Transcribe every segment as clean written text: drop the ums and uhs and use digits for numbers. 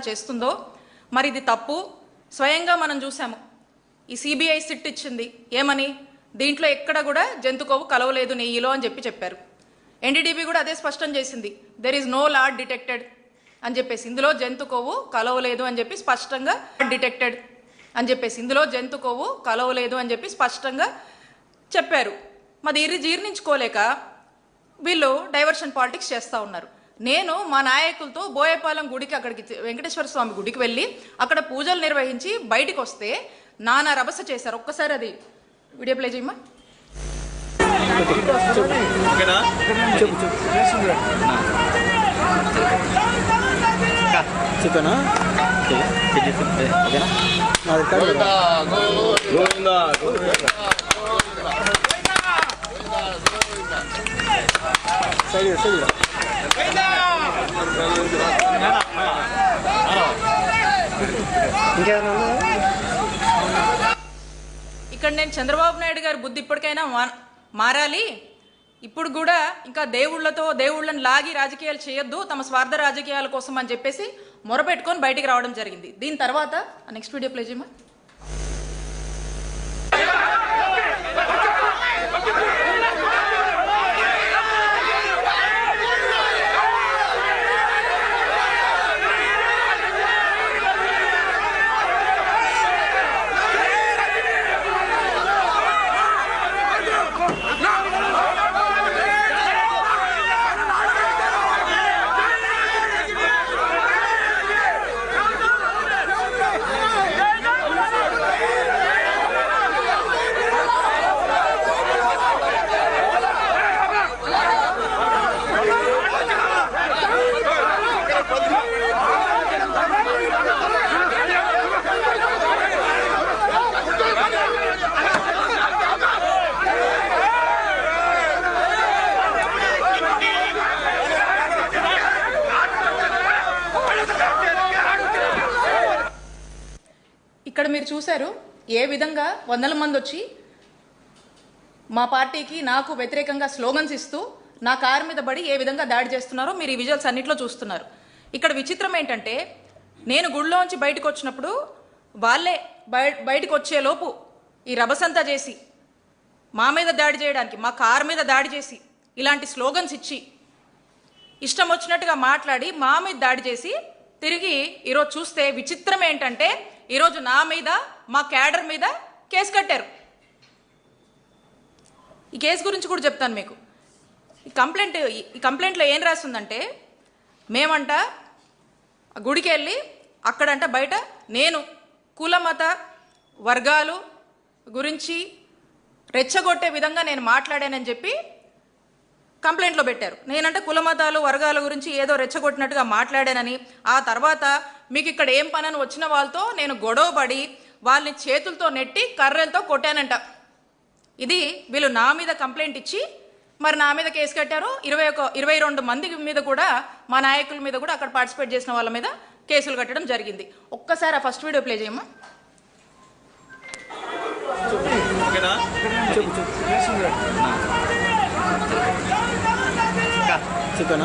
చేస్తుందో మరి ఇది తప్పు. స్వయంగా మనం చూసాము, ఈ సిబిఐ సిట్ ఇచ్చింది ఏమని, దీంట్లో ఎక్కడ కూడా జంతుకోవు కలవలేదు నెయ్యిలో అని చెప్పారు. ఎన్డీడీబీ కూడా అదే స్పష్టం చేసింది, there is no load detected అని చెప్పేసి, ఇందులో జంతుకోవు కలవలేదు అని చెప్పి స్పష్టంగా డిటెక్టెడ్ అని చెప్పేసి, ఇందులో జంతుకోవు కలవలేదు అని చెప్పి స్పష్టంగా చెప్పారు. మరి ఇది జీర్ణించుకోలేక వీళ్ళు డైవర్షన్ పాలిటిక్స్ చేస్తూ ఉన్నారు. నేను మా నాయకులతో బోయపాలెం గుడికి, అక్కడికి వెంకటేశ్వర స్వామి గుడికి వెళ్ళి అక్కడ పూజలు నిర్వహించి బయటికి వస్తే నానా రభస చేశారు. ఒక్కసారి అది వీడియో ప్లే చేయమ్మా. ఇక్కడ నేను చంద్రబాబు నాయుడు గారి బుద్ధి ఇప్పటికైనా మారాలి. ఇప్పుడు కూడా ఇంకా దేవుళ్ళని లాగి రాజకీయాలు చేయొద్దు, తమ స్వార్థ రాజకీయాల కోసం అని చెప్పేసి మొరపెట్టుకొని బయటికి రావడం జరిగింది. దీని తర్వాత నెక్స్ట్ వీడియో ప్లే చేయమా. ఇక్కడ మీరు చూశారు ఏ విధంగా వందల మంది వచ్చి మా పార్టీకి నాకు వ్యతిరేకంగా స్లోగన్స్ ఇస్తూ నా కారు మీద పడి ఏ విధంగా దాడి చేస్తున్నారో మీరు ఈ విజువల్స్ అన్నింటిలో చూస్తున్నారు. ఇక్కడ విచిత్రం ఏంటంటే, నేను గుడిలోంచి బయటకు వచ్చినప్పుడు వాళ్ళే బయటకు వచ్చేలోపు ఈ రభసంతా చేసి మా మీద దాడి చేయడానికి, మా కారు మీద దాడి చేసి ఇలాంటి స్లోగన్స్ ఇచ్చి ఇష్టం వచ్చినట్టుగా మాట్లాడి మా మీద దాడి చేసి తిరిగి ఈరోజు చూస్తే విచిత్రం ఏంటంటే, ఈరోజు నా మీద మా క్యాడర్ మీద కేసు కట్టారు. ఈ కేసు గురించి కూడా చెప్తాను మీకు. ఈ కంప్లైంట్లో ఏం రాస్తుందంటే, మేమంట గుడికి వెళ్ళి అక్కడంట బయట నేను కుల మత వర్గాలు గురించి రెచ్చగొట్టే విధంగా నేను మాట్లాడానని చెప్పి కంప్లైంట్లో పెట్టారు. నేనంటే కుల మతాలు వర్గాల గురించి ఏదో రెచ్చగొట్టినట్టుగా మాట్లాడానని, ఆ తర్వాత మీకు ఇక్కడ ఏం పనని వచ్చిన వాళ్ళతో నేను గొడవపడి వాళ్ళని చేతులతో నెట్టి కర్రలతో కొట్టానంట. ఇది వీళ్ళు నా మీద కంప్లైంట్ ఇచ్చి మరి నా మీద కేసు కట్టారు. 22 మంది మీద కూడా, మా నాయకుల మీద కూడా, అక్కడ పార్టిసిపేట్ చేసిన వాళ్ళ మీద కేసులు కట్టడం జరిగింది. ఒక్కసారి ఆ ఫస్ట్ వీడియో ప్లే చేయమ్మా. చికెన్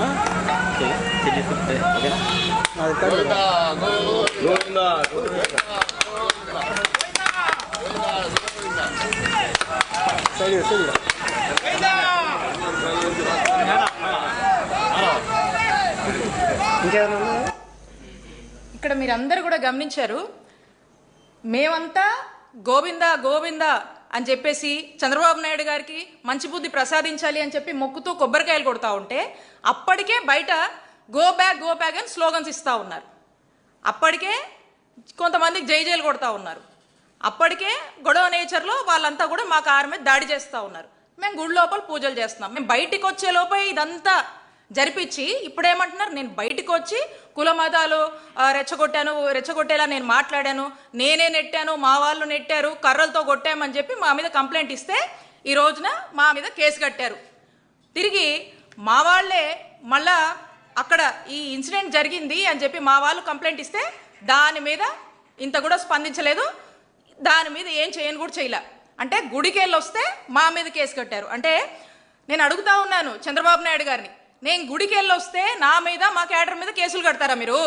ఇక్కడ మీరందరూ కూడా గమనించారు, మేమంతా గోవిందా గోవిందా అని చెప్పేసి చంద్రబాబు నాయుడు గారికి మంచి బుద్ధి ప్రసాదించాలి అని చెప్పి మొక్కుతూ కొబ్బరికాయలు కొడతా ఉంటే అప్పటికే బయట గో బ్యాక్ అని స్లోగన్స్ ఇస్తూ ఉన్నారు. అప్పటికే కొంతమందికి జైలు కొడతా ఉన్నారు. అప్పటికే గొడవ నేచర్లో వాళ్ళంతా కూడా మా కారు మీద దాడి చేస్తూ ఉన్నారు. మేము గుడి లోపల పూజలు చేస్తున్నాం. మేము బయటికి వచ్చే లోపే ఇదంతా జరిపించి ఇప్పుడేమంటున్నారు, నేను బయటకు వచ్చి కుల మతాలు రెచ్చగొట్టేలా నేను మాట్లాడాను, నేనే నెట్టాను, మా వాళ్ళు నెట్టారు, కర్రలతో కొట్టామని చెప్పి మా మీద కంప్లైంట్ ఇస్తే ఈ రోజున మా మీద కేసు కట్టారు. తిరిగి మా వాళ్ళే మళ్ళా అక్కడ ఈ ఇన్సిడెంట్ జరిగింది అని చెప్పి మా వాళ్ళు కంప్లైంట్ ఇస్తే దాని మీద ఇంత కూడా స్పందించలేదు, దాని మీద ఏం చేయని కూడా చేయలే. అంటే గుడికి వెళ్ళి వస్తే మా మీద కేసు కట్టారు. అంటే నేను అడుగుతా ఉన్నాను చంద్రబాబు నాయుడు గారిని, నేను గుడికి వెళ్ళి వస్తే నా మీద మా క్యాడర్ మీద కేసులు కడతారా మీరు?